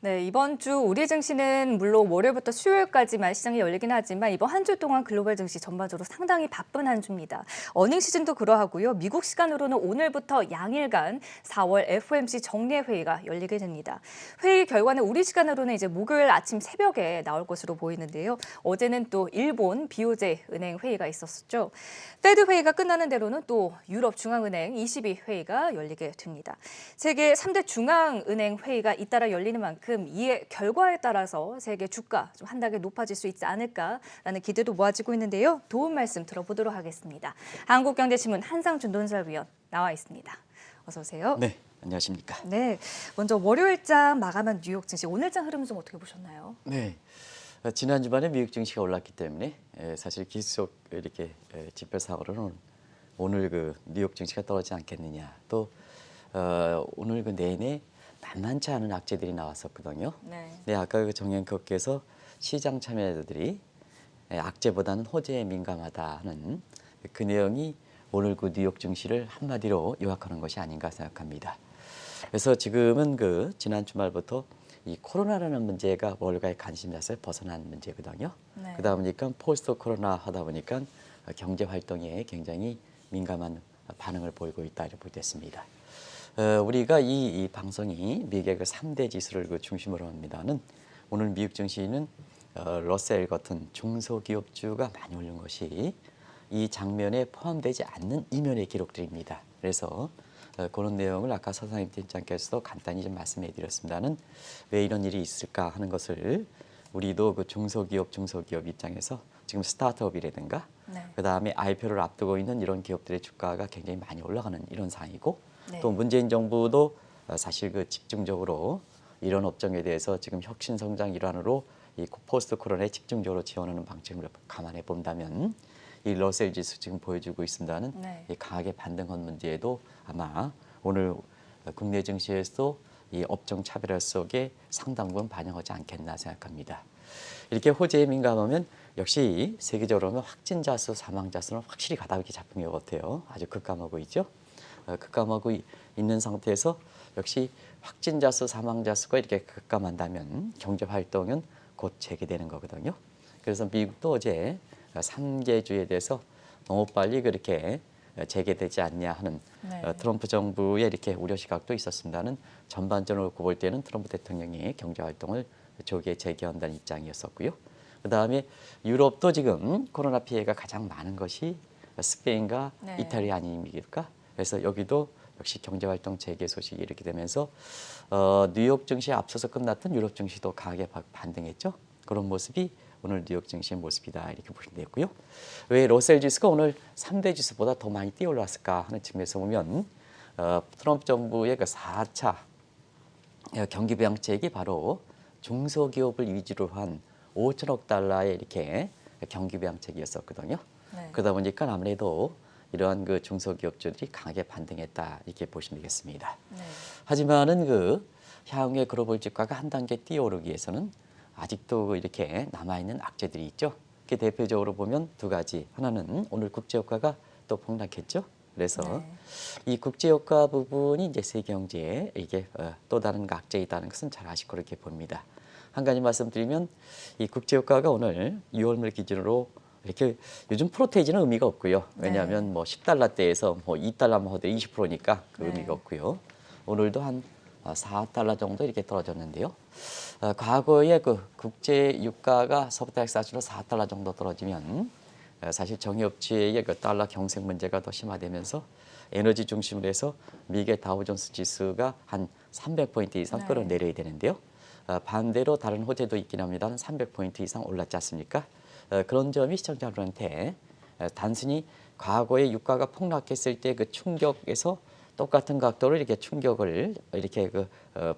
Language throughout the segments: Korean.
네, 이번 주 우리 증시는 물론 월요일부터 수요일까지만 시장이 열리긴 하지만 이번 한 주 동안 글로벌 증시 전반적으로 상당히 바쁜 한 주입니다. 어닝 시즌도 그러하고요. 미국 시간으로는 오늘부터 양일간 4월 FOMC 정례 회의가 열리게 됩니다. 회의 결과는 우리 시간으로는 이제 목요일 아침 새벽에 나올 것으로 보이는데요. 어제는 또 일본 BOJ 은행 회의가 있었죠. 페드 회의가 끝나는 대로는 또 유럽 중앙은행 22 회의가 열리게 됩니다. 세계 3대 중앙은행 회의가 잇따라 열리는 만큼 이의 결과에 따라서 세계 주가 좀 한 단계 높아질 수 있지 않을까라는 기대도 모아지고 있는데요. 도움 말씀 들어보도록 하겠습니다. 한국경제신문 한상준 논설위원 나와 있습니다. 어서 오세요. 네, 안녕하십니까. 네, 먼저 월요일장 마감한 뉴욕 증시 오늘장 흐름 좀 어떻게 보셨나요? 네, 지난 주말에 미국 증시가 올랐기 때문에 사실 계속 이렇게 지표상으로는 오늘 그 뉴욕 증시가 떨어지지 않겠느냐. 또 오늘 그 내내 만만치 않은 악재들이 나왔었거든요. 네, 아까 그 정연커께서 시장 참여자들이 악재보다는 호재에 민감하다 하는 그 내용이 오늘 그 뉴욕 증시를 한마디로 요약하는 것이 아닌가 생각합니다. 그래서 지금은 그 지난 주말부터 이 코로나라는 문제가 월가의 관심사에서 벗어난 문제거든요. 그러다 보니까 포스트 코로나 하다 보니까 경제 활동에 굉장히 민감한 반응을 보이고 있다 이렇게 보겠습니다. 우리가 이 방송이 미국의 그 3대 지수를 그 중심으로 합니다는 오늘 미국 증시는 러셀 같은 중소기업주가 많이 오른 것이 이 장면에 포함되지 않는 이면의 기록들입니다. 그래서 그런 내용을 아까 서상임 팀장께서도 간단히 좀 말씀해 드렸습니다는 왜 이런 일이 있을까 하는 것을 우리도 그 중소기업 입장에서 지금 스타트업이라든가 그다음에 IPO를 앞두고 있는 이런 기업들의 주가가 굉장히 많이 올라가는 이런 상황이고 또 문재인 정부도 사실 그 집중적으로 이런 업종에 대해서 지금 혁신 성장 일환으로 이 포스트 코로나에 집중적으로 지원하는 방침을 감안해 본다면 이 러셀 지수 지금 보여주고 있습니다는 이 강하게 반등한 문제에도 아마 오늘 국내 증시에서 이 업종 차별화 속에 상당 부분 반영하지 않겠나 생각합니다. 이렇게 호재에 민감하면 역시 세계적으로 보면 확진자 수, 사망자 수는 확실히 가다하게 잡힌 것 같아요. 아주 급감하고 있죠. 급감하고 있는 상태에서 역시 확진자 수, 사망자 수가 이렇게 급감한다면 경제 활동은 곧 재개되는 거거든요. 그래서 미국도 어제 3개주에 대해서 너무 빨리 그렇게 재개되지 않냐 하는 트럼프 정부의 이렇게 우려 시각도 있었습니다는 전반적으로 볼 때는 트럼프 대통령이 경제 활동을 조기에 재개한다는 입장이었었고요. 그다음에 유럽도 지금 코로나 피해가 가장 많은 것이 스페인과 이탈리 아닙니까? 그래서 여기도 역시 경제 활동 재개 소식이 이렇게 되면서 뉴욕 증시에 앞서서 끝났던 유럽 증시도 강하게 반등했죠. 그런 모습이 오늘 뉴욕 증시의 모습이다 이렇게 보시면 되고요. 왜 러셀 지수가 오늘 3대 지수보다 더 많이 뛰어올랐을까 하는 측면에서 보면 트럼프 정부의 그 4차 경기 부양책이 바로 중소기업을 위주로 한 5천억 달러의 이렇게 경기 부양책이었었거든요. 그러다 보니까 아무래도 이러한 그 중소기업주들이 강하게 반등했다 이렇게 보시면 되겠습니다. 하지만은 그 향후의 글로벌 주가가 한 단계 뛰어오르기 위해서는 아직도 이렇게 남아있는 악재들이 있죠. 그 대표적으로 보면 두 가지. 하나는 오늘 국제유가가 또 폭락했죠. 그래서 이 국제유가 부분이 이제 세계 경제에 이게 또 다른 악재이다는 것은 잘 아시고 그렇게 봅니다. 한 가지 말씀드리면 이 국제유가가 오늘 6월말 기준으로 이렇게 요즘 프로테이지는 의미가 없고요. 왜냐하면 뭐 10달러대에서 뭐 2달러만 하도 20%니까 그 의미가 없고요. 오늘도 한 4달러 정도 이렇게 떨어졌는데요. 과거에 그 국제 유가가 서부다엑사스로 4달러 정도 떨어지면 사실 정유업체의 그 달러 경색 문제가 더 심화되면서 에너지 중심으로 해서 미국의 다우존스 지수가 한 300포인트 이상 끌어내려야 되는데요. 반대로 다른 호재도 있긴 합니다. 300포인트 이상 올랐지 않습니까? 그런 점이 시청자들한테 단순히 과거에 유가가 폭락했을 때 그 충격에서 똑같은 각도로 이렇게 충격을 이렇게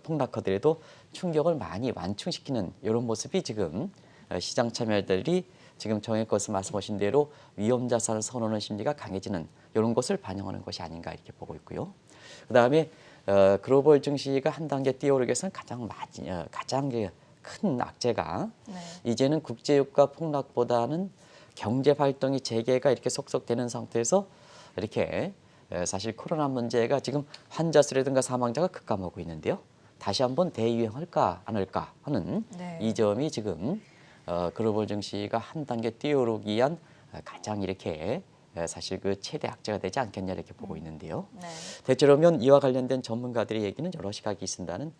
폭락하더라도 충격을 많이 완충시키는 이런 모습이 지금 시장 참여자들이 지금 정혜껏 말씀하신 대로 위험 자산을 선호하는 심리가 강해지는 이런 것을 반영하는 것이 아닌가 이렇게 보고 있고요. 그다음에 글로벌 증시가 한 단계 뛰어오르기 위해서는 가장 큰 악재가 이제는 국제유가 폭락보다는 경제 활동이 재개가 이렇게 속속되는 상태에서 이렇게 사실 코로나 문제가 지금 환자 수라든가 사망자가 급감하고 있는데요. 다시 한번 대유행할까 안 할까 하는 네. 이 점이 지금 글로벌 증시가 한 단계 뛰어오르기 위한 가장 이렇게 사실 그 최대 악재가 되지 않겠냐 이렇게 보고 있는데요. 네. 대체로면 이와 관련된 전문가들의 얘기는 여러 시각이 있습니다는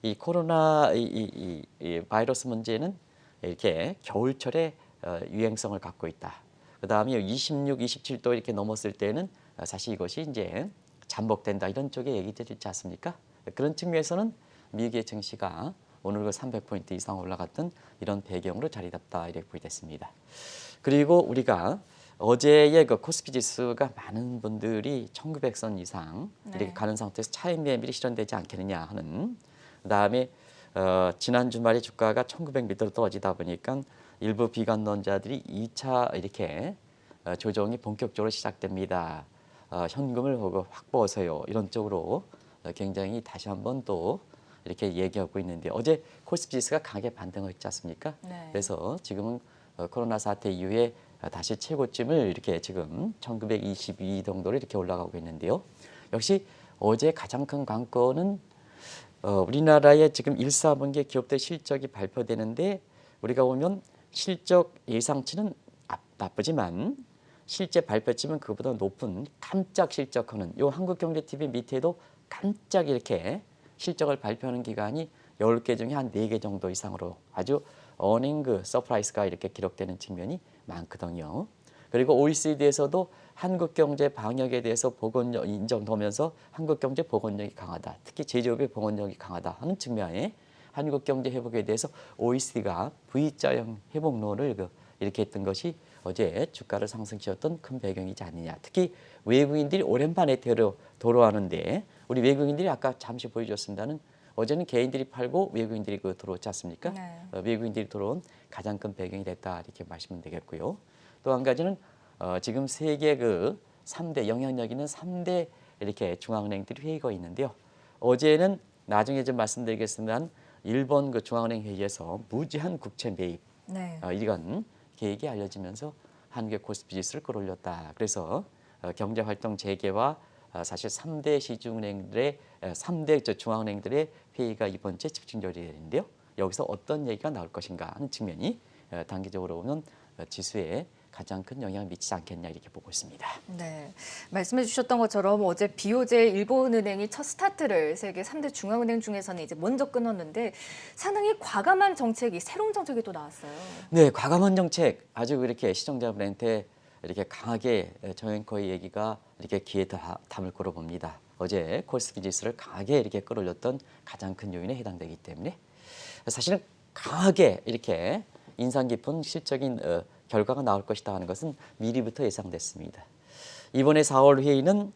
이 코로나 이 바이러스 문제는 이렇게 겨울철에 유행성을 갖고 있다. 그다음에 26, 27도 이렇게 넘었을 때는 사실 이것이 이제 잠복된다 이런 쪽의 얘기들이 있지 않습니까? 그런 측면에서는 미국의 증시가 오늘 그 300포인트 이상 올라갔던 이런 배경으로 자리 잡다 이렇게 보게 됐습니다. 그리고 우리가 어제의 그 코스피 지수가 많은 분들이 1900선 이상 이렇게 네. 가는 상태에서 차익 매물이 실현되지 않겠느냐 하는 그다음에 지난 주말에 주가가 1900 밑으로 떨어지다 보니까 일부 비관론자들이 2차 이렇게 조정이 본격적으로 시작됩니다. 현금을 확보하세요. 이런 쪽으로 굉장히 다시 한번 또 이렇게 얘기하고 있는데 어제 코스피 지수가 강하게 반등했지 않습니까? 네. 그래서 지금은 코로나 사태 이후에 다시 최고점을 이렇게 지금 1922 정도로 이렇게 올라가고 있는데요. 역시 어제 가장 큰 관건은 우리나라의 지금 1사분기 기업들 실적이 발표되는데 우리가 보면 실적 예상치는 나쁘지만 실제 발표치면 그보다 높은 깜짝 실적하는 요 한국경제TV 밑에도 깜짝 이렇게 실적을 발표하는 기관이 10개 중에 한 4개 정도 이상으로 아주 어닝 서프라이즈가 이렇게 기록되는 측면이 많거든요. 그리고 OECD에서도 한국경제 방역에 대해서 보건력 인정되면서 한국경제 보건력이 강하다. 특히 제조업의 보건력이 강하다 하는 측면에 한국경제 회복에 대해서 OECD가 V자형 회복론을 이렇게 했던 것이 어제 주가를 상승시켰던 큰 배경이지 않느냐. 특히 외국인들이 오랜만에 돌아오는데 우리 외국인들이 아까 잠시 보여줬습니다는 어제는 개인들이 팔고 외국인들이 들어오지 않습니까? 네. 외국인들이 들어온 가장 큰 배경이 됐다 이렇게 말씀드리면 되겠고요. 또 한 가지는 지금 세계 3대 영향력 있는 3대 이렇게 중앙은행들이 회의가 있는데요. 어제는 나중에 좀 말씀드리겠습니다만 일본 중앙은행 회의에서 무제한 국채 매입 네. 이런 계획이 알려지면서 한국의 코스피 지수를 끌어올렸다. 그래서 경제활동 재개와 사실 3대 시중은행들의 3대 중앙은행들의 회의가 이번 주에 집중적으로 되는데요. 여기서 어떤 얘기가 나올 것인가 하는 측면이 단기적으로 보면 지수에 가장 큰 영향을 미치지 않겠냐 이렇게 보고 있습니다. 네, 말씀해 주셨던 것처럼 어제 BOJ 일본은행이 첫 스타트를 세계 3대 중앙은행 중에서는 이제 먼저 끊었는데 상당히 과감한 정책이 새로운 정책이 또 나왔어요. 네, 과감한 정책 아주 이렇게 시청자분한테 이렇게 강하게 정앵커의 얘기가 이렇게 귀에 담을 거로 봅니다. 어제 코스피 지수를 강하게 이렇게 끌어올렸던 가장 큰 요인에 해당되기 때문에 사실은 강하게 이렇게 인상 깊은 실적인 결과가 나올 것이다 하는 것은 미리부터 예상됐습니다. 이번에 4월 회의는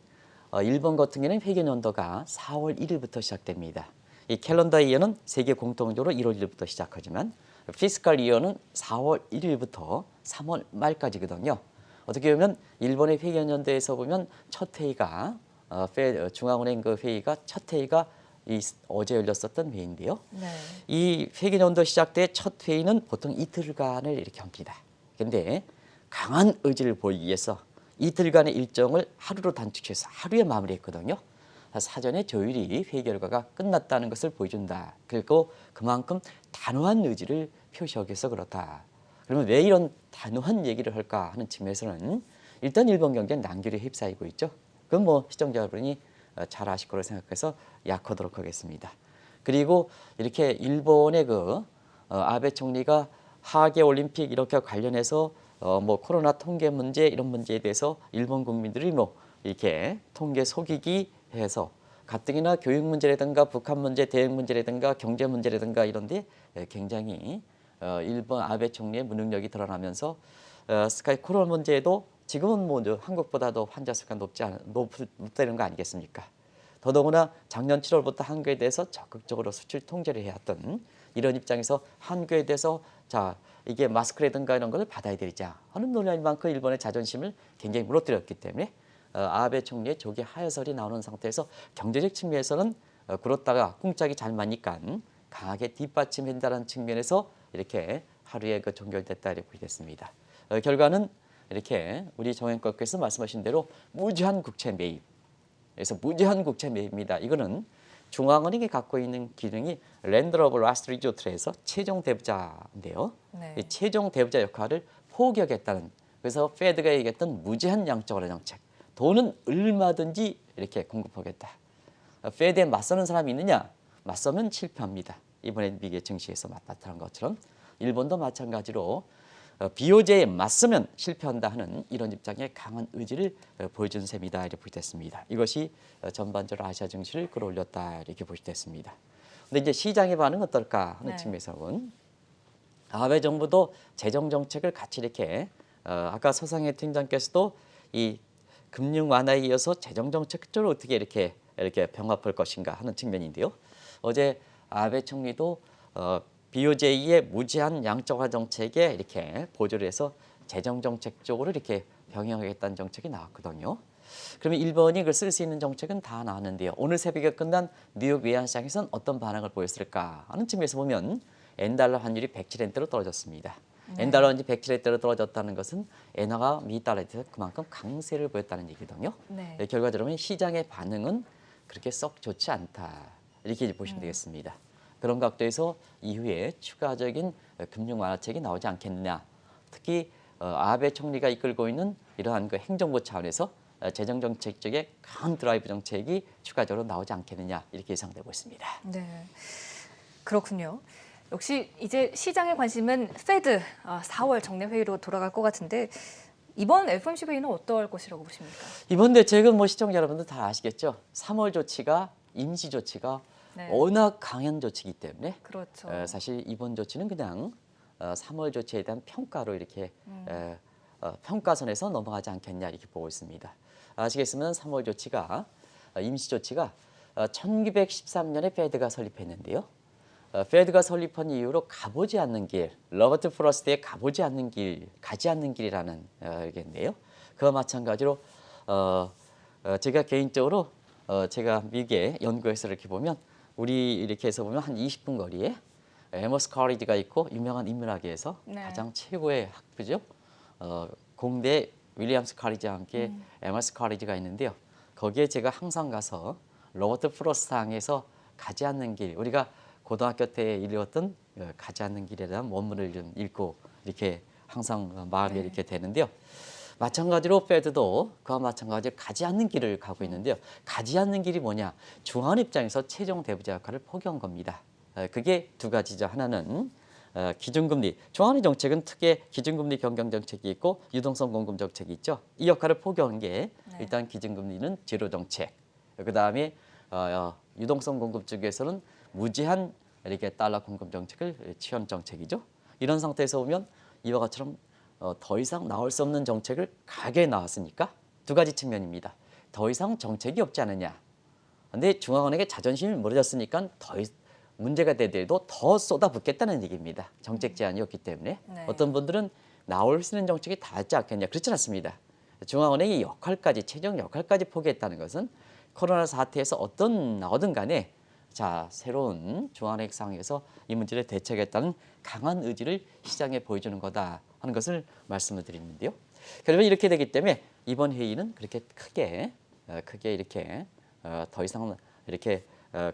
일본 같은 경우는 회계 연도가 4월 1일부터 시작됩니다. 이 캘린더 이어는 세계 공통적으로 1월 1일부터 시작하지만 피스칼 이어는 4월 1일부터 3월 말까지거든요. 어떻게 보면 일본의 회계 연도에서 보면 첫 회의가 중앙은행 회의가 첫 회의가 어제 열렸었던 회의인데요. 네. 이 회계 연도 시작 때 첫 회의는 보통 이틀간을 이렇게 합니다. 그런데 강한 의지를 보이기 위해서 이틀간의 일정을 하루로 단축해서 하루에 마무리했거든요. 사전에 조율이 회의 결과가 끝났다는 것을 보여준다. 그리고 그만큼 단호한 의지를 표시하기 위해서 그렇다. 그러면 왜 이런 단호한 얘기를 할까 하는 측면에서는 일단 일본 경제는 난기류에 휩싸이고 있죠. 그건 뭐 시청자 여러분이 잘 아실 거로 생각해서 약하도록 하겠습니다. 그리고 이렇게 일본의 아베 총리가 하계 올림픽 이렇게 관련해서 뭐 코로나 통계 문제 이런 문제에 대해서 일본 국민들이 뭐 이렇게 통계 속이기 해서 가뜩이나 교육 문제라든가 북한 문제, 대응 문제라든가 경제 문제라든가 이런데 굉장히 일본 아베 총리의 무능력이 드러나면서 스카이 코로나 문제에도 지금은 뭐 한국보다도 환자 수가 높다는 거 아니겠습니까? 더더구나 작년 7월부터 한국에 대해서 적극적으로 수출 통제를 해왔던 이런 입장에서 한국에 대해서 자 이게 마스크라든가 이런 것을 받아야 되자 하는 논란만큼 일본의 자존심을 굉장히 무너뜨렸기 때문에 아베 총리의 조기 하야설이 나오는 상태에서 경제적 측면에서는 그렇다가 쿵짝이 잘 맞니까 강하게 뒷받침한다는 측면에서 이렇게 하루에 종결됐다 이렇게 됐습니다. 결과는 이렇게 우리 정앵커께서 말씀하신 대로 무제한 국채 매입. 그래서 무제한 국채 매입입니다. 이거는 중앙은행이 갖고 있는 기능이 랜드 오브 라스트 리조트를 해서 최종 대부자인데요. 네. 이 최종 대부자 역할을 포기하겠다는, 그래서 페드가 얘기했던 무제한 양적완화 정책, 돈은 얼마든지 이렇게 공급하겠다. 페드에 맞서는 사람이 있느냐? 맞서면 실패합니다. 이번에 미국의 증시에서 나타난 것처럼 일본도 마찬가지로 BOJ에 맞서면 실패한다 하는 이런 입장의 강한 의지를 보여준 셈이다 이렇게 보시됐습니다. 이것이 전반적으로 아시아 증시를 끌어올렸다 이렇게 보시됐습니다. 근데 이제 시장의 반응은 어떨까 하는 네. 측면에서 본 아베 정부도 재정 정책을 같이 이렇게 아까 서상해 팀장께서도 이 금융 완화에 이어서 재정 정책 쪽으로 어떻게 이렇게 병합할 것인가 하는 측면인데요. 어제 아베 총리도 BOJ의 무제한 양적완화 정책에 이렇게 보조를 해서 재정 정책 쪽으로 이렇게 병행하겠다는 정책이 나왔거든요. 그러면 일본이 그걸 쓸 수 있는 정책은 다 나왔는데요. 오늘 새벽에 끝난 뉴욕 외환시장에서는 어떤 반응을 보였을까 하는 측면에서 보면 엔달러 환율이 107엔대로 떨어졌습니다. 네. 엔달러 환율이 107엔대로 떨어졌다는 것은 엔화가 미달러에 대해서 그만큼 강세를 보였다는 얘기거든요. 네. 결과적으로 시장의 반응은 그렇게 썩 좋지 않다 이렇게 이제 보시면 되겠습니다. 그런 각도에서 이후에 추가적인 금융 완화책이 나오지 않겠느냐. 특히 아베 총리가 이끌고 있는 이러한 그 행정부 차원에서 재정 정책 쪽에 강한 드라이브 정책이 추가적으로 나오지 않겠느냐 이렇게 예상되고 있습니다. 네. 그렇군요. 역시 이제 시장의 관심은 페드 4월 정례 회의로 돌아갈 것 같은데 이번 FOMC 회의는 어떨 것이라고 보십니까? 이번 대책은 뭐 시청자 여러분들 다 아시겠죠. 3월 조치가 임시 조치가 네. 워낙 강한 조치이기 때문에 그렇죠. 사실 이번 조치는 그냥 3월 조치에 대한 평가로 이렇게 평가선에서 넘어가지 않겠냐 이렇게 보고 있습니다. 아시겠으면 3월 조치가 임시 조치가 1913년에 페드가 설립했는데요. 페드가 설립한 이후로 가보지 않는 길, 로버트 프로스트의 가보지 않는 길, 가지 않는 길이라는 얘기인데요. 그와 마찬가지로 제가 개인적으로 제가 미국의 연구에서 이렇게 보면 우리 이렇게 해서 보면 한 20분 거리에 에머스 커리지가 있고 유명한 인문학계에서 네. 가장 최고의 학부죠. 공대 윌리엄스 커리지와 함께 에머스 커리지가 있는데요. 거기에 제가 항상 가서 로버트 프로스트상에서 가지 않는 길, 우리가 고등학교 때 읽었던 가지 않는 길에 대한 원문을 좀 읽고 이렇게 항상 마음이 이렇게 되는데요. 마찬가지로 페드도 그와 마찬가지로 가지 않는 길을 가고 있는데요. 가지 않는 길이 뭐냐? 중앙 입장에서 최종 대부자 역할을 포기한 겁니다. 그게 두 가지죠. 하나는 기준금리, 중앙은행 정책은 특히 기준금리 변경 정책이 있고 유동성 공급 정책이 있죠. 이 역할을 포기한 게 일단 기준금리는 제로 정책, 그 다음에 유동성 공급 쪽에서는 무제한 이렇게 달러 공급 정책을 취한 정책이죠. 이런 상태에서 보면 이와 같이처럼 더 이상 나올 수 없는 정책을 가게 나왔으니까 두 가지 측면입니다. 더 이상 정책이 없지 않느냐. 근데 중앙은행의 자존심이 무너졌으니까 문제가 되더라도 더 쏟아붓겠다는 얘기입니다. 정책 제한이 없기 때문에. 네. 어떤 분들은 나올 수 있는 정책이 다 있지 않겠냐. 그렇지 않습니다. 중앙은행이 역할까지, 최종 역할까지 포기했다는 것은 코로나 사태에서 나오든 간에 자, 새로운 중앙은행 상황에서 이 문제를 대처하겠다는 강한 의지를 시장에 보여주는 거다 하는 것을 말씀을 드리는데요. 그러면 이렇게 되기 때문에 이번 회의는 그렇게 크게 이렇게 더 이상 이렇게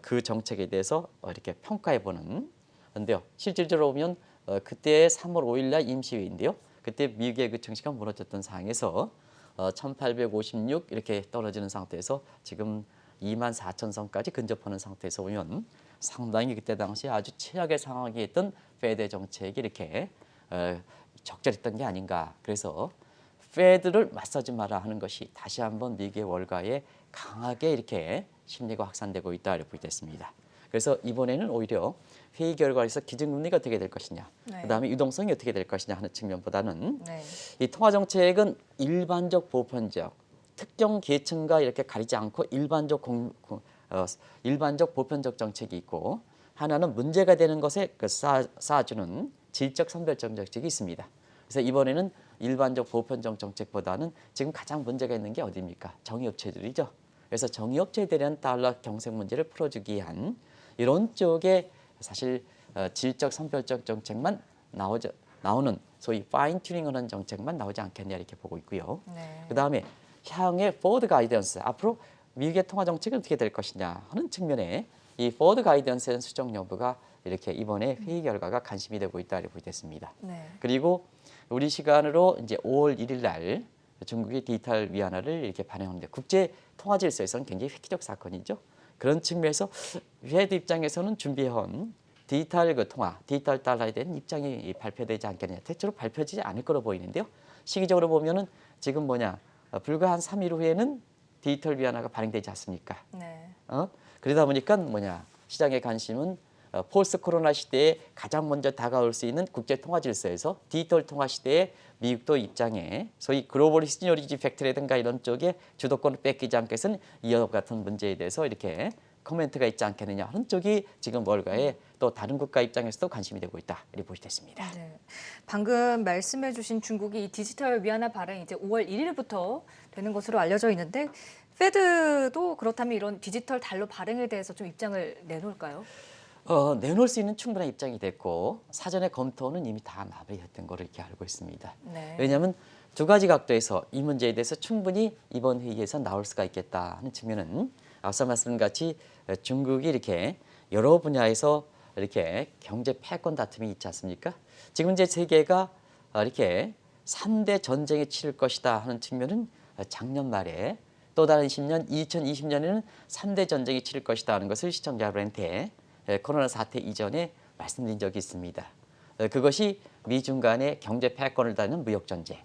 그 정책에 대해서 이렇게 평가해 보는 건데요. 실질적으로 보면 그때 3월 5일 날 임시회의인데요. 그때 미국의 그 증시가 무너졌던 상황에서 1856 이렇게 떨어지는 상태에서 지금 24,000선까지 근접하는 상태에서 보면 상당히 그때 당시 아주 최악의 상황이 있던 페드 정책이 이렇게 적절했던 게 아닌가. 그래서 페드를 맞서지 마라 하는 것이 다시 한번 미국의 월가에 강하게 이렇게 심리가 확산되고 있다 이렇게 보겠습니다. 그래서 이번에는 오히려 회의 결과에서 기준금리가 어떻게 될 것이냐, 네. 그다음에 유동성이 어떻게 될 것이냐 하는 측면보다는 네. 이 통화 정책은 일반적 보편적 특정 계층과 이렇게 가리지 않고 일반적 보편적 정책이 있고 하나는 문제가 되는 것에 쌓아주는 질적 선별적 정책이 있습니다. 그래서 이번에는 일반적 보편적 정책보다는 지금 가장 문제가 있는 게 어디입니까? 정의업체들이죠. 그래서 정의업체에 대한 달러 경색 문제를 풀어주기 위한 이런 쪽에 사실 질적 선별적 정책만 나오는 소위 파인 튜닝하는 정책만 나오지 않겠냐 이렇게 보고 있고요. 네. 그다음에 향후의 포워드 가이던스, 앞으로 미국의 통화 정책이 어떻게 될 것이냐 하는 측면에 이 포워드 가이던스 수정 여부가 이렇게 이번에 회의 결과가 관심이 되고 있다 이렇게 보겠습니다. 네. 그리고 우리 시간으로 이제 5월 1일 날 중국이 디지털 위안화를 이렇게 발행하는데 국제 통화 질서에서는 굉장히 획기적 사건이죠. 그런 측면에서 페드 입장에서는 준비해온 디지털 통화, 디지털 달러에 대한 입장이 발표되지 않겠느냐. 대체로 발표되지 않을 거로 보이는데요. 시기적으로 보면은 지금 불과 한 3일 후에는 디지털 위안화가 발행되지 않습니까? 네. 그러다 보니까 시장의 관심은 포스트 코로나 시대에 가장 먼저 다가올 수 있는 국제 통화 질서에서 디지털 통화 시대에 미국도 입장에 소위 글로벌 시니어리티 팩트라든가 이런 쪽에 주도권을 뺏기지 않게 해서는 이와 같은 문제에 대해서 이렇게 코멘트가 있지 않겠느냐 하는 쪽이 지금 월가에 또 다른 국가 입장에서도 관심이 되고 있다 이렇게 보시됐습니다. 네. 방금 말씀해주신 중국이 이 디지털 위안화 발행 이제 5월 1일부터 되는 것으로 알려져 있는데 페드도 그렇다면 이런 디지털 달러 발행에 대해서 좀 입장을 내놓을까요? 내놓을 수 있는 충분한 입장이 됐고 사전에 검토는 이미 다 마무리했던 걸로 이렇게 알고 있습니다. 네. 왜냐하면 두 가지 각도에서 이 문제에 대해서 충분히 이번 회의에서 나올 수가 있겠다 하는 측면은 앞서 말씀같이 중국이 이렇게 여러 분야에서 이렇게 경제 패권 다툼이 있지 않습니까? 지금 이제 세계가 이렇게 3대 전쟁에 치를 것이다 하는 측면은 작년 말에 또 다른 10년, 2020년에는 3대 전쟁이 치를 것이다 하는 것을 시청자분한테 코로나 사태 이전에 말씀드린 적이 있습니다. 그것이 미중 간의 경제 패권을 다루는 무역 전쟁.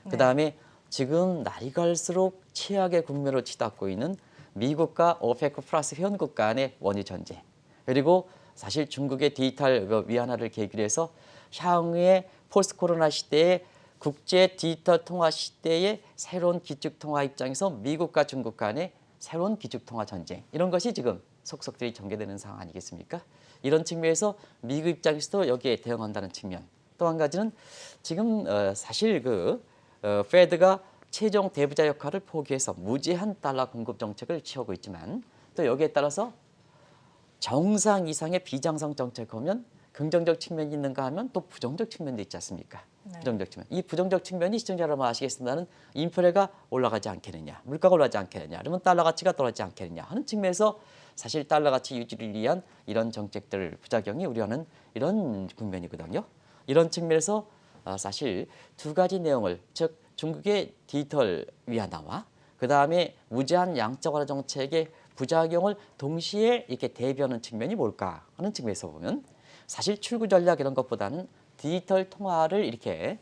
그다음에 지금 날이 갈수록 최악의 국면으로 치닫고 있는 미국과 오페크 플러스 회원국 간의 원유 전쟁. 그리고 사실 중국의 디지털 위안화를 계기로 해서 향후의 포스트 코로나 시대에 국제 디지털 통화 시대의 새로운 기축 통화 입장에서 미국과 중국 간의 새로운 기축 통화 전쟁. 이런 것이 지금 속속들이 전개되는 상황 아니겠습니까? 이런 측면에서 미국 입장에서도 여기에 대응한다는 측면. 또 한 가지는 지금 사실 페드가 최종 대부자 역할을 포기해서 무제한 달러 공급 정책을 취하고 있지만 또 여기에 따라서 정상 이상의 비정상 정책하면 긍정적 측면이 있는가 하면 또 부정적 측면도 있지 않습니까? 네. 부정적 측면. 이 부정적 측면이 시청자 여러분 아시겠습니다는 인플레가 올라가지 않겠느냐, 물가가 올라가지 않겠느냐, 그러면 달러 가치가 떨어지지 않겠느냐 하는 측면에서 사실 달러 가치 유지를 위한 이런 정책들 부작용이 우려하는 이런 국면이거든요. 이런 측면에서 사실 두 가지 내용을 즉 중국의 디지털 위안화와 그 다음에 무제한 양적 완화 정책의 부작용을 동시에 이렇게 대비하는 측면이 뭘까 하는 측면에서 보면 사실 출구 전략 이런 것보다는 디지털 통화를 이렇게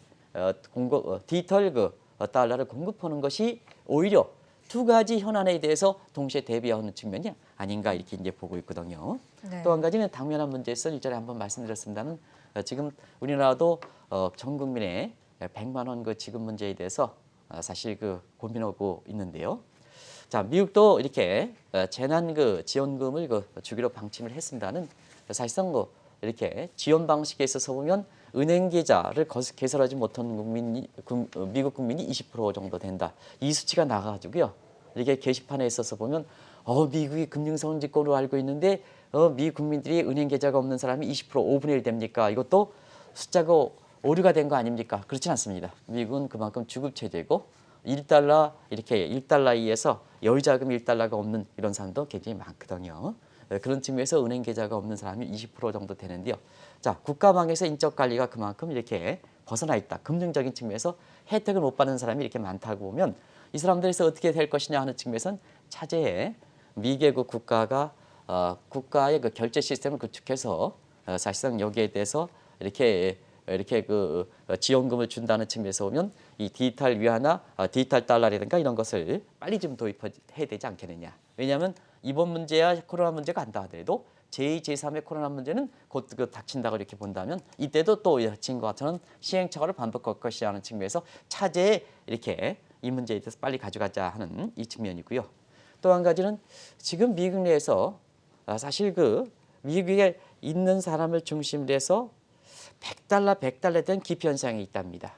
디지털 달러를 공급하는 것이 오히려 두 가지 현안에 대해서 동시에 대비하는 측면이 아닌가 이렇게 이제 보고 있거든요. 네. 또 한 가지는 당면한 문제에서 일전에 한번 말씀드렸습니다는 지금 우리나라도 전 국민의 100만 원 지급 문제에 대해서 사실 고민하고 있는데요. 자, 미국도 이렇게 재난 지원금을 주기로 방침을 했습니다는 사실상 이렇게 지원 방식에 있어서 보면 은행 계좌를 개설하지 못한 미국 국민이 20% 정도 된다. 이 수치가 나가지고요. 이게 게시판에 있어서 보면 미국이 금융성직권으로 알고 있는데 미국 국민들이 은행 계좌가 없는 사람이 20% 5분의 1 됩니까? 이것도 숫자가 오류가 된 거 아닙니까? 그렇진 않습니다. 미국은 그만큼 주급체제고 1달러 이렇게 1달러 이에서 여유자금 1달러가 없는 이런 사람도 굉장히 많거든요. 그런 측면에서 은행 계좌가 없는 사람이 20% 정도 되는데요. 자, 국가망에서 인적 관리가 그만큼 이렇게 벗어나 있다. 금융적인 측면에서 혜택을 못 받는 사람이 이렇게 많다고 보면 이 사람들에서 어떻게 될 것이냐 하는 측면에서는 차제에 미개국 국가가 국가의 결제 시스템을 구축해서 사실상 여기에 대해서 이렇게 지원금을 준다는 측면에서 보면 이 디지털 위안화, 디지털 달러라든가 이런 것을 빨리 좀 도입해야 되지 않겠느냐. 왜냐하면 이번 문제야 코로나 문제가 안다 하더라도 제2, 제3의 코로나 문제는 곧 닥친다고 이렇게 본다면 이때도 또 지금과 같은 시행착오를 반복할 것이라는 측면에서 차제에 이렇게 이 문제에 대해서 빨리 가져가자 하는 이 측면이고요. 또 한 가지는 지금 미국 내에서 사실 미국에 있는 사람을 중심으로 해서 100달러에 대한 기피 현상이 있답니다.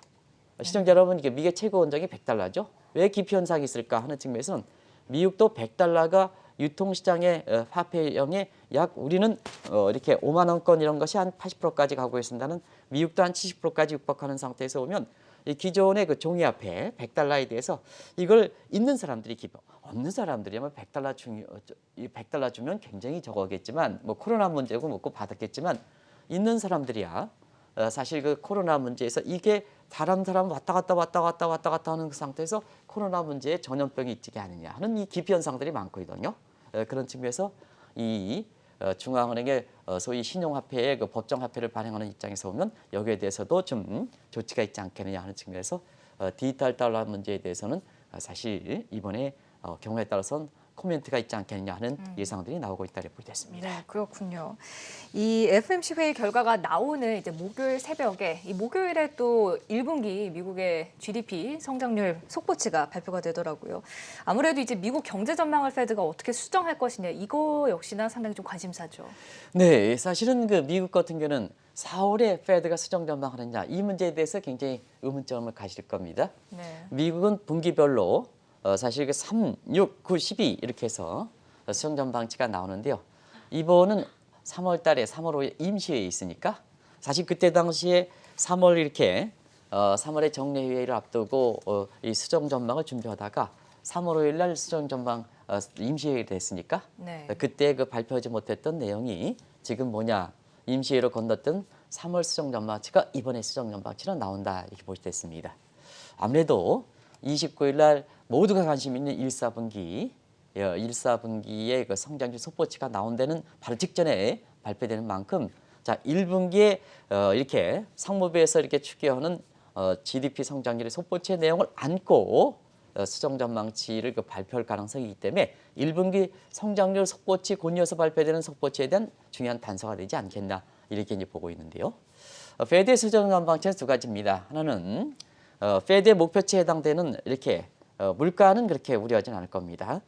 시청자 여러분, 이게 미국의 최고 원정이 100달러죠. 왜 기피 현상이 있을까 하는 측면에서는 미국도 100달러가 유통시장의 화폐형의 약 우리는 이렇게 5만 원권 이런 것이 한 80%까지 가고 있습니다는 미국도 한 70%까지 육박하는 상태에서 보면 이 기존의 종이화폐 100달러에 대해서 이걸 있는 사람들이 없는 사람들이면 100달러 이 100달러 주면 굉장히 적어겠지만 뭐 코로나 문제고 뭐고 받았겠지만 있는 사람들이야. 사실 그 코로나 문제에서 이게 사람 왔다 갔다 하는 그 상태에서 코로나 문제에 전염병이 있지 않느냐 하는 이 기피 현상들이 많거든요. 그런 측면에서 이 중앙은행의 소위 신용화폐의 그 법정화폐를 발행하는 입장에서 보면 여기에 대해서도 좀 조치가 있지 않겠느냐 하는 측면에서 디지털 달러 문제에 대해서는 사실 이번에 경우에 따라서는 코멘트가 있지 않겠느냐 하는 예상들이 나오고 있다고 보겠습니다. 네, 그렇군요. 이 FOMC 회의 결과가 나오는 이제 목요일 새벽에 이 목요일에 또 1분기 미국의 GDP 성장률 속보치가 발표가 되더라고요. 아무래도 이제 미국 경제 전망을 페드가 어떻게 수정할 것이냐 이거 역시나 상당히 좀 관심사죠. 네, 사실은 그 미국 같은 경우는 4월에 페드가 수정 전망하느냐 이 문제에 대해서 굉장히 의문점을 가질 겁니다. 네. 미국은 분기별로 사실 그 3, 6, 9, 12 이렇게 해서 수정 전망치가 나오는데요. 이번은 3월 달에 3월 5일 임시회에 있으니까 사실 그때 당시에 3월 이렇게 3월에 정례회의를 앞두고 이 수정 전망을 준비하다가 3월 5일 날 수정 전망 임시회의를 했으니까 네. 그때 그 발표하지 못했던 내용이 지금 뭐냐 임시회로 건넜던 3월 수정 전망치가 이번에 수정 전망치로 나온다 이렇게 볼 수 있습니다. 아무래도 29일 날 모두가 관심 있는 1사분기의 그 성장률 속보치가 나온 데는 바로 직전에 발표되는 만큼 자 1분기에 이렇게 상무부에서 이렇게 추계하는 GDP 성장률의 속보치의 내용을 안고 수정 전망치를 그 발표할 가능성이 있기 때문에 1분기 성장률 속보치 곧이어서 발표되는 속보치에 대한 중요한 단서가 되지 않겠나 이렇게 이제 보고 있는데요. 페드의 수정 전망치는 두 가지입니다. 하나는 페드의 목표치에 해당되는 이렇게 물가는 그렇게 우려하진 않을 겁니다.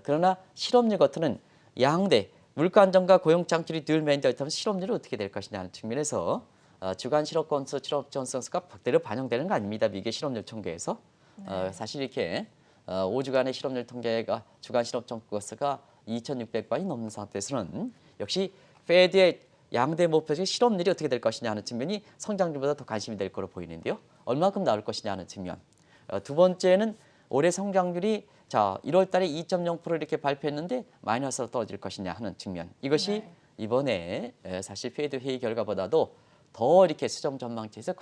그러나 실업률 같은 양대 물가 안정과 고용 창출이 늘 매인되어 있다면 실업률이 어떻게 될 것이냐는 측면에서 주간 실업 건수, 실업 전선수가 그대로 반영되는 거 아닙니다. 미국의 실업률 통계에서 사실 이렇게 5주간의 실업률 통계가 주간 실업 건수가 2,600건이 넘는 상태에서는 역시 페드의 양대 목표적 실업률이 어떻게 될 것이냐 하는 측면이 성장률보다 더 관심이 될 거로 보이는데요. 얼마큼 나올 것이냐 하는 측면. 두 번째는 올해 성장률이 자 1월 달에 2.0% 이렇게 발표했는데 마이너스로 떨어질 것이냐 하는 측면. 이것이 이번에 사실 페드 회의 결과보다도 더 이렇게 수정 전망치에서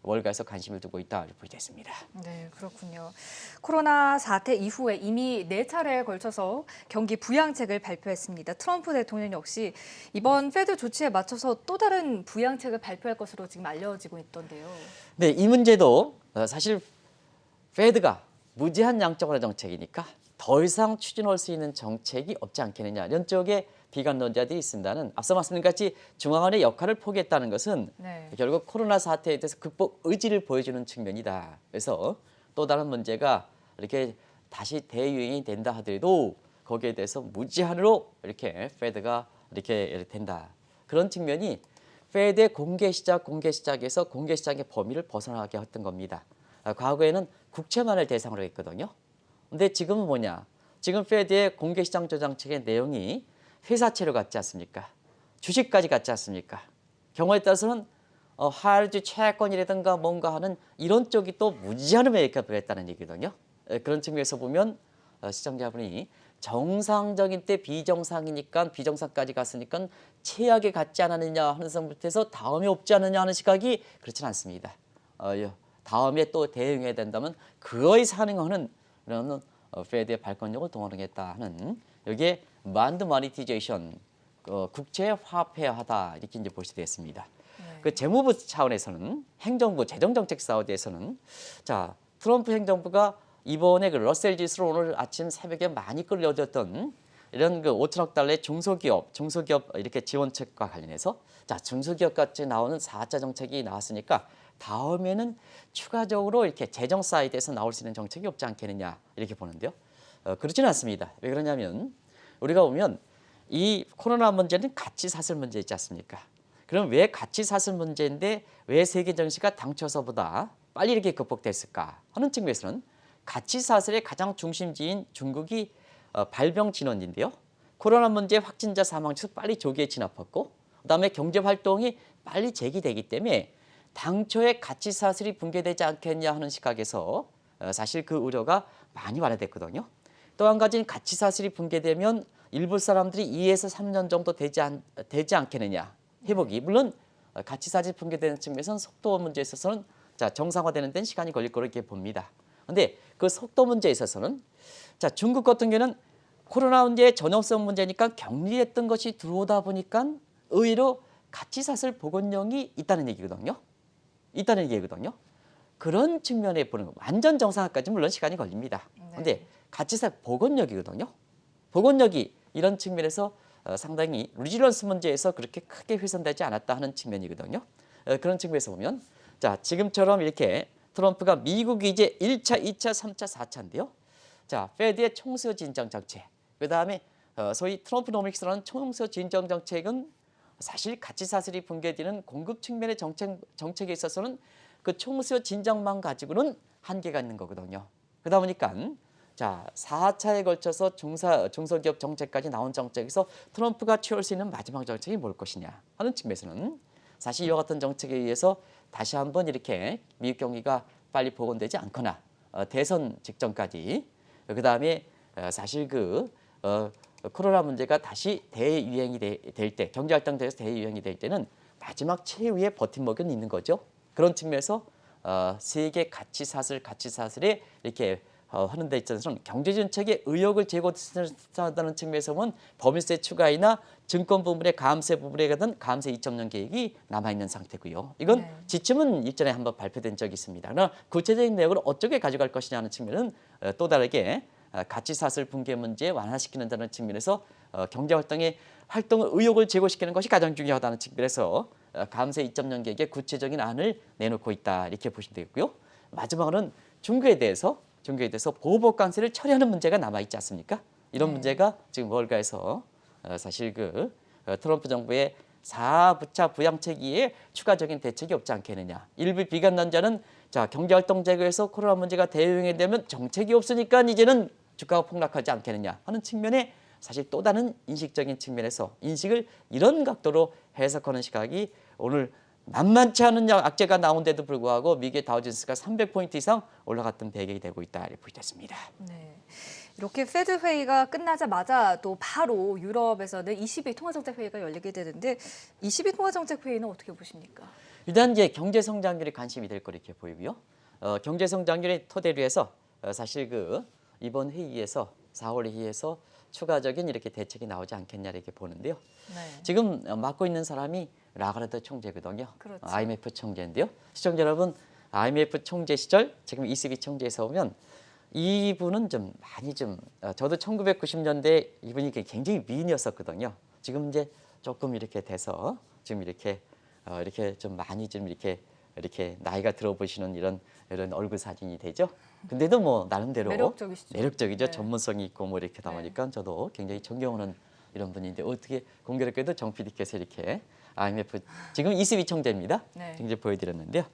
월가에서 관심을 두고 있다 이렇게 보여졌습니다. 네, 그렇군요. 코로나 사태 이후에 이미 4차례에 걸쳐서 경기 부양책을 발표했습니다. 트럼프 대통령 역시 이번 페드 조치에 맞춰서 또 다른 부양책을 발표할 것으로 지금 알려지고 있던데요. 네, 이 문제도 사실 페드가 무제한 양적완화 정책이니까 더 이상 추진할 수 있는 정책이 없지 않겠느냐. 이런 쪽에 비관론자들이 있습니다는 앞서 말씀드린 같이 중앙은행의 역할을 포기했다는 것은 결국 코로나 사태에 대해서 극복 의지를 보여주는 측면이다. 그래서 또 다른 문제가 이렇게 다시 대유행이 된다 하더라도 거기에 대해서 무제한으로 이렇게 페드가 이렇게 된다. 그런 측면이 페드의 공개 시작에서 공개 시장의 범위를 벗어나게 했던 겁니다. 과거에는 국채만을 대상으로 했거든요. 근데 지금은 뭐냐? 지금 페드의 공개 시장 조정책의 내용이 회사채로 같지 않습니까? 주식까지 같지 않습니까? 경우에 따라서는 하이즈 채권이라든가 뭔가 하는 이런 쪽이 또 무제한으로 매입했다는 얘기거든요. 그런 측면에서 보면 시청자분이 정상적인 때 비정상이니까 비정상까지 갔으니까 최악에 갔지 않았느냐 하는 선부터해서 다음에 없지 않느냐 하는 시각이 그렇지는 않습니다. 다음에 또 대응해야 된다면 그거에 상응하는 이런 페드의 발권력을 동원하겠다 하는 여기에 만드 마니티제이션 국채 화폐화하다 이렇게 이제 볼 수 있습니다. 그 재무부 차원에서는 행정부 재정정책 사업에서는 자 트럼프 행정부가 이번에 그 러셀 지수로 오늘 아침 새벽에 많이 끌려졌던 이런 그 5천억 달러의 중소기업 이렇게 지원책과 관련해서 자 중소기업 같이 나오는 4자 정책이 나왔으니까 다음에는 추가적으로 이렇게 재정 사이드에서 나올 수 있는 정책이 없지 않겠느냐 이렇게 보는데요. 그렇지는 않습니다. 왜 그러냐면 우리가 보면 이 코로나 문제는 가치 사슬 문제 있지 않습니까? 그럼 왜 가치 사슬 문제인데 왜 세계 정시가 당초서보다 빨리 이렇게 극복됐을까 하는 측면에서는 가치 사슬의 가장 중심지인 중국이 발병 진원인데요. 코로나 문제 확진자 사망자 빨리 조기에 진압했고 그다음에 경제 활동이 빨리 재개되기 때문에 당초에 가치 사슬이 붕괴되지 않겠냐 하는 시각에서 사실 그 우려가 많이 완화됐거든요. 또 한 가지는 가치 사슬이 붕괴되면 일부 사람들이 2에서 3년 정도 되지 않겠느냐 회복이. 물론 가치 사슬이 붕괴되는 측면에서는 속도 문제에 있어서는 자 정상화되는 데는 시간이 걸릴 거로 이렇게 봅니다. 그런데 그 속도 문제에 있어서는 자 중국 같은 경우는 코로나 문제의 전염성 문제니까 격리했던 것이 들어오다 보니까 의외로 가치 사슬 복원령이 있다는 얘기거든요. 그런 측면에 보는 거 완전 정상화까지 물론 시간이 걸립니다. 그런데 가치 사슬 복원력이거든요. 복원력이 이런 측면에서 상당히 리질런스 문제에서 그렇게 크게 훼손되지 않았다 하는 측면이거든요. 그런 측면에서 보면 자 지금처럼 이렇게 트럼프가 미국이 이제 1차, 2차, 3차, 4차인데요. 자 페드의 총수 진정 정책, 그다음에 소위 트럼프노믹스라는 총수 진정 정책은 사실 가치 사슬이 붕괴되는 공급 측면의 정책에 있어서는 그 총수 진정만 가지고는 한계가 있는 거거든요. 그러다 보니까 자 4차에 걸쳐서 중소기업 정책까지 나온 정책에서 트럼프가 취할 수 있는 마지막 정책이 뭘 것이냐 하는 측면에서는 사실 이와 같은 정책에 의해서 다시 한번 이렇게 미국 경기가 빨리 복원되지 않거나 대선 직전까지 그다음에 사실 코로나 문제가 다시 대유행이 될 때, 경제활동에서 대유행이 될 때는 마지막 최후의 버팀목은 있는 거죠. 그런 측면에서 세계 가치 사슬에 이렇게 하는 데 있어서는 경제정책의 의욕을 제고한다는 측면에서 보면 법인세 추가이나 증권 부분의 감세 부분에 가든 감세 2.0 계획이 남아있는 상태고요. 이건 지침은 이전에 한번 발표된 적이 있습니다. 그러나 구체적인 내용을 어떻게 가져갈 것이냐 하는 측면은 또 다르게 가치 사슬 붕괴 문제 완화시키는다는 측면에서 경제활동의 의욕을 제고시키는 것이 가장 중요하다는 측면에서 감세 2.0 계획의 구체적인 안을 내놓고 있다 이렇게 보시면 되겠고요. 마지막으로는 중국에 대해서 보복 관세를 처리하는 문제가 남아 있지 않습니까? 이런 문제가 지금 월가에서 사실 트럼프 정부의 4부차 부양책위에 추가적인 대책이 없지 않겠느냐. 일부 비관론자는 자 경제활동 제고에서 코로나 문제가 대유행이 되면 정책이 없으니까 이제는 주가가 폭락하지 않겠느냐 하는 측면에 사실 또 다른 인식적인 측면에서 인식을 이런 각도로 해석하는 시각이 오늘 만만치 않은 악재가 나온데도 불구하고 미국의 다우존스가 300포인트 이상 올라갔던 배경이 되고 있다 이렇게 보겠습니다. 네. 이렇게 페드 회의가 끝나자마자 또 바로 유럽에서는 22 통화정책 회의가 열리게 되는데 22 통화정책 회의는 어떻게 보십니까? 일단 이제 경제 성장률이 관심이 될 거 이렇게 보이고요. 경제 성장률의 토대로 해서 사실 이번 회의에서 4월 회의에서 추가적인 이렇게 대책이 나오지 않겠냐 이렇게 보는데요. 네. 지금 맡고 있는 사람이 라가르드 총재거든요. 그렇죠. IMF 총재인데요. 시청자 여러분, IMF 총재 시절 지금 ECB 총재에서 보면 이분은 좀 많이 저도 1990년대 이분이 굉장히 미인이었었거든요. 지금 이제 조금 이렇게 돼서 지금 이렇게 좀 많이 이렇게 나이가 들어 보시는 이런 얼굴 사진이 되죠. 근데도 뭐 나름대로 매력적이죠. 네. 전문성이 있고 뭐 이렇게 다 보니까 저도 굉장히 존경하는 이런 분인데 어떻게 공교롭게도 정 PD께서 이렇게 IMF 지금 ECB 총재입니다. 네. 굉장히 보여드렸는데요.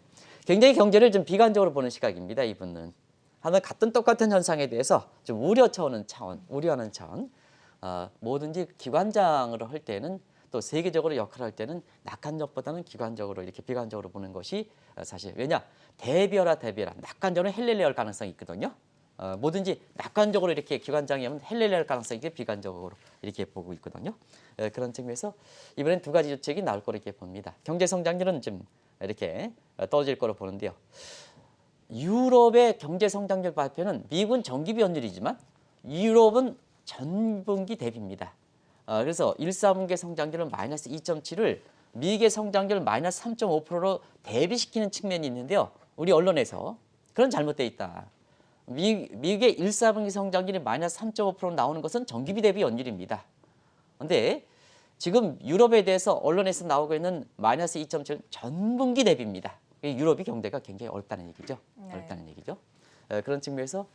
굉장히 경제를 좀 비관적으로 보는 시각입니다. 이분은 하나 같은 똑같은 현상에 대해서 좀 우려하는 차원, 뭐든지 기관장으로 할 때는 또 세계적으로 역할을 할 때는 낙관적보다는 기관적으로 이렇게 비관적으로 보는 것이 사실 왜냐 대비어라 낙관적으로 헬렐레할 가능성이 있거든요. 뭐든지 낙관적으로 이렇게 기관장이 하면 헬렐레할 가능성이 있게 비관적으로 이렇게 보고 있거든요. 그런 측면에서 이번엔 두 가지 정책이 나올 거로 이렇게 봅니다. 경제 성장률은 좀 이렇게 떨어질 거로 보는데요. 유럽의 경제 성장률 발표는 미국은 정기비 연율이지만 유럽은 전분기 대비입니다. 그래서 1, 4분기 성장률은 마이너스 2.7을 미국의 성장률 마이너스 3.5%로 대비시키는 측면이 있는데요. 우리 언론에서 그런 잘못되어 있다. 미국의 1, 4분기 성장률이 마이너스 3.5% 나오는 것은 정기비 대비 연율입니다. 그런데 지금 유럽에 대해서 언론에서 나오고 있는 마이너스 2.7은 전분기 대비입니다. 유럽이 경제가 굉장히 어렵다는 얘기죠. 그런 측면에서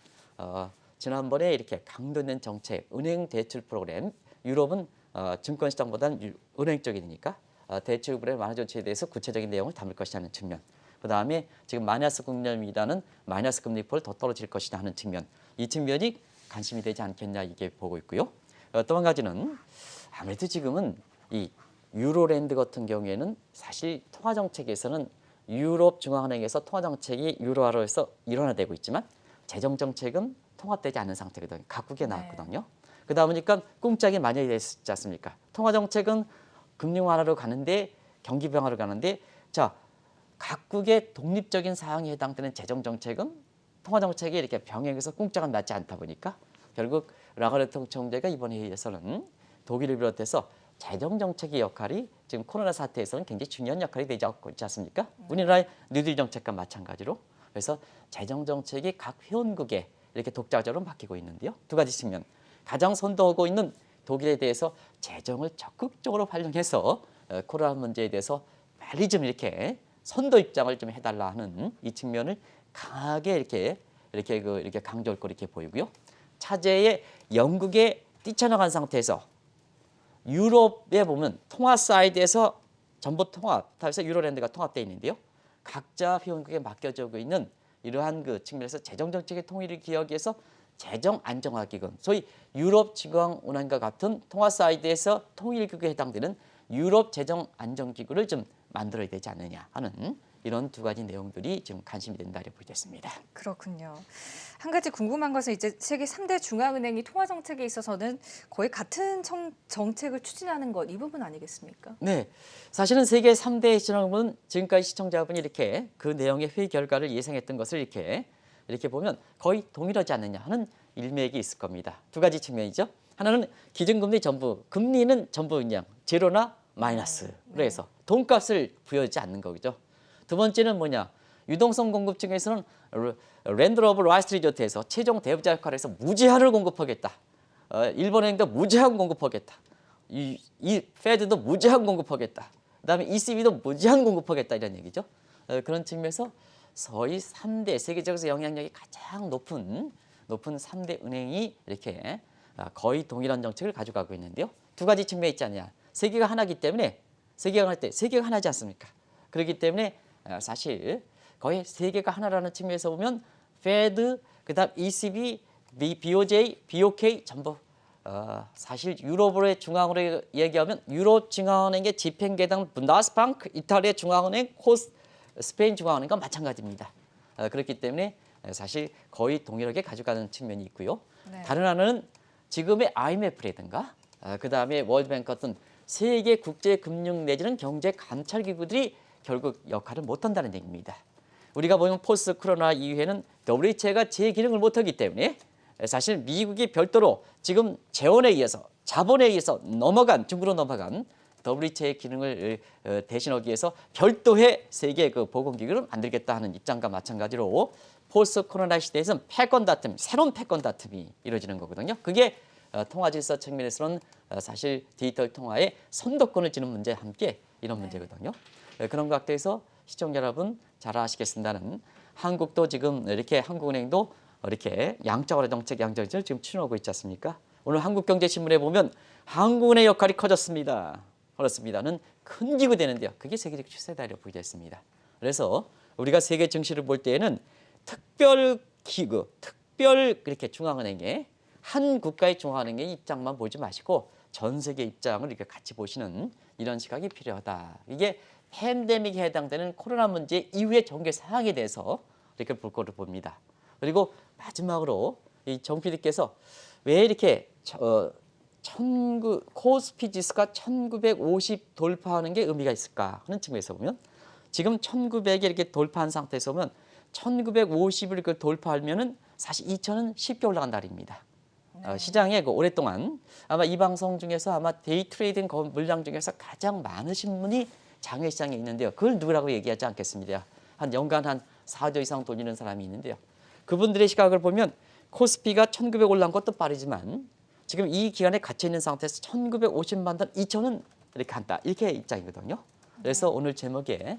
지난번에 이렇게 강조된 정책, 은행 대출 프로그램, 유럽은 증권시장보다는 은행 쪽이니까 대출 프로그램 완화 조치에 대해서 구체적인 내용을 담을 것이라는 측면. 그 다음에 지금 마이너스 금리이다는 마이너스 금리폭을 더 떨어질 것이다 하는 측면. 이 측면이 관심이 되지 않겠냐 이게 보고 있고요. 또 한 가지는 아무래도 지금은 이 유로랜드 같은 경우에는 사실 통화정책에서는 유럽 중앙은행에서 통화정책이 유로화로 해서 일원화되고 있지만 재정정책은 통합되지 않은 상태거든요. 각국에 나왔거든요. 그러다 보니까 꿍짝이 많이 됐지 않습니까? 통화 정책은 금리 완화로 가는데 경기 부양화로 가는데 자 각국의 독립적인 사항에 해당되는 재정 정책은 통화 정책이 이렇게 병행해서 꿍짝은 맞지 않다 보니까 결국 라가르트 총재가 이번 회의에서는 독일을 비롯해서 재정 정책의 역할이 지금 코로나 사태에서는 굉장히 중요한 역할이 되지 않습니까? 우리나라의 뉴딜 정책과 마찬가지로 그래서 재정 정책이 각 회원국에 이렇게 독자적으로 맡기고 있는데요. 두 가지 측면. 가장 선도하고 있는 독일에 대해서 재정을 적극적으로 활용해서 코로나 문제에 대해서 빨리 좀 이렇게 선도 입장을 좀 해달라 하는 이 측면을 강하게 이렇게 강조할 거 이렇게 보이고요. 차제에 영국에 뛰쳐나간 상태에서 유럽에 보면 통화 사이드에서 전부 통합해서 유로랜드가 통합되어 있는데요. 각자 회원국에 맡겨지고 있는 이러한 그 측면에서 재정 정책의 통일을 기하기 위해서 재정 안정화 기금, 소위 유럽 중앙은행과 같은 통화 사이드에서 통일국에 해당되는 유럽 재정 안정 기구를 좀 만들어야 되지 않느냐 하는 이런 두 가지 내용들이 지금 관심이 된다고 보겠습니다. 그렇군요. 한 가지 궁금한 것은 이제 세계 3대 중앙은행이 통화 정책에 있어서는 거의 같은 정책을 추진하는 것 이 부분 아니겠습니까? 네, 사실은 세계 3대 신흥은 지금까지 시청자분이 이렇게 그 내용의 회의 결과를 예상했던 것을 이렇게 보면 거의 동일하지 않느냐 하는 일맥이 있을 겁니다. 두 가지 측면이죠. 하나는 기준금리 전부, 금리는 전부 그냥 제로나 마이너스로 해서 돈값을 부여하지 않는 거죠. 두 번째는 뭐냐? 유동성 공급층에서는 랜드 오브 라스트 리조트에서 최종 대부자 역할을 해서 무제한을 공급하겠다. 일본은행도 무제한 공급하겠다. 이 페드도 무제한 공급하겠다. 그다음에 ECB도 무제한 공급하겠다 이런 얘기죠. 그런 측면에서 거의 3대 세계적으로 영향력이 가장 높은 3대 은행이 이렇게 거의 동일한 정책을 가져가고 있는데요. 두 가지 측면이 있지 않냐. 세계가 하나이기 때문에 세계가 하나지 않습니까? 그렇기 때문에 사실 거의 세계가 하나라는 측면에서 보면 페드, 그다음 ECB, BOJ, BOK 전부 사실 유럽의 중앙은행 얘기하면 유럽 중앙은행의 집행계당 분다스방크, 이탈리아 중앙은행, 스페인 중앙은행과 마찬가지입니다. 그렇기 때문에 사실 거의 동일하게 가져가는 측면이 있고요. 네. 다른 하나는 지금의 IMF라든가 그다음에 월드뱅크 같은 세계 국제 금융 내지는 경제 감찰 기구들이 결국 역할을 못한다는 얘기입니다. 우리가 보면 포스트 코로나 이후에는 WTO가 제 기능을 못하기 때문에 사실 미국이 별도로 지금 재원에 의해서 자본에 의해서 중국으로 넘어간 WTO의 기능을 대신하기 위해서 별도의 세계 그 보건기구를 만들겠다 하는 입장과 마찬가지로 포스트 코로나 시대에서는 패권 다툼, 새로운 패권 다툼이 이루어지는 거거든요. 그게 통화 질서 측면에서는 사실 디지털 통화의 선도권을 지는 문제와 함께 이런 문제거든요. 그런 각도에서 시청자 여러분 잘 아시겠습니다는 한국도 지금 이렇게 한국은행도 이렇게 양적완화 정책, 양적을 지금 추진하고 있지 않습니까? 오늘 한국경제신문에 보면 한국은행 역할이 커졌습니다. 그렇습니다는 큰 기구 되는데요. 그게 세계적 추세다라고 보이지 않습니다. 그래서 우리가 세계 증시를 볼 때에는 특별 기구, 특별 이렇게 중앙은행의 한 국가의 중앙은행의 입장만 보지 마시고 전 세계 입장을 이렇게 같이 보시는 이런 시각이 필요하다. 이게 팬데믹에 해당되는 코로나 문제 이후의 전개 상황에 대해서 이렇게 볼 거를 봅니다. 그리고 마지막으로 이 정 PD께서 왜 이렇게 코스피 지수가 1950 돌파하는 게 의미가 있을까 하는 측면에서 보면 지금 1900에 이렇게 돌파한 상태에서 보면 1950을 돌파하면은 사실 2000은 쉽게 올라간 달입니다. 시장에 오랫동안 아마 이 방송 중에서 아마 데이 트레이딩 물량 중에서 가장 많으신 분이 장외 시장에 있는데요. 그걸 누구라고 얘기하지 않겠습니다. 한 연간 한 4조 이상 돌리는 사람이 있는데요. 그분들의 시각을 보면 코스피가 1900 올라간 것도 빠르지만 지금 이 기간에 갇혀 있는 상태에서 1950만 원, 2000은 이렇게 한다. 이렇게 입장이거든요. 그래서 오늘 제목에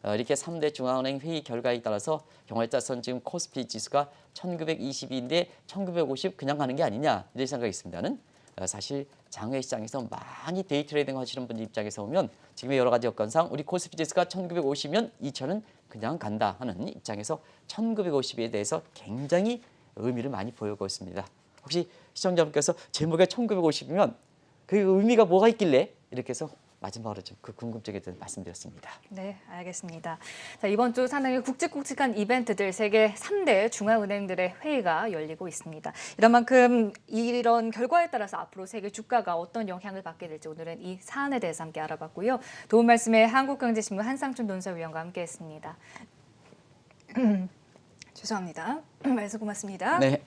이렇게 3대 중앙은행 회의 결과에 따라서 경활자선 지금 코스피 지수가 1922인데 1950 그냥 가는 게 아니냐 이런 생각이 있습니다는 사실 장외 시장에서 많이 데이 트레이딩 하시는 분들 입장에서 보면 지금의 여러 가지 여건상 우리 코스피 지수가 1950이면 2000은 그냥 간다 하는 입장에서 1950에 대해서 굉장히 의미를 많이 보이고 있습니다. 혹시 시청자분께서 제목에 1950이면 그 의미가 뭐가 있길래 이렇게 해서 마지막으로 좀 그 궁금증에 대해서 말씀드렸습니다. 네, 알겠습니다. 자, 이번 주 상당히 굵직굵직한 이벤트들 세계 3대 중앙은행들의 회의가 열리고 있습니다. 이런 만큼 이런 결과에 따라서 앞으로 세계 주가가 어떤 영향을 받게 될지 오늘은 이 사안에 대해서 함께 알아봤고요. 도움 말씀에 한국경제신문 한상춘 논설위원과 함께했습니다. 죄송합니다. 말씀 고맙습니다. 네.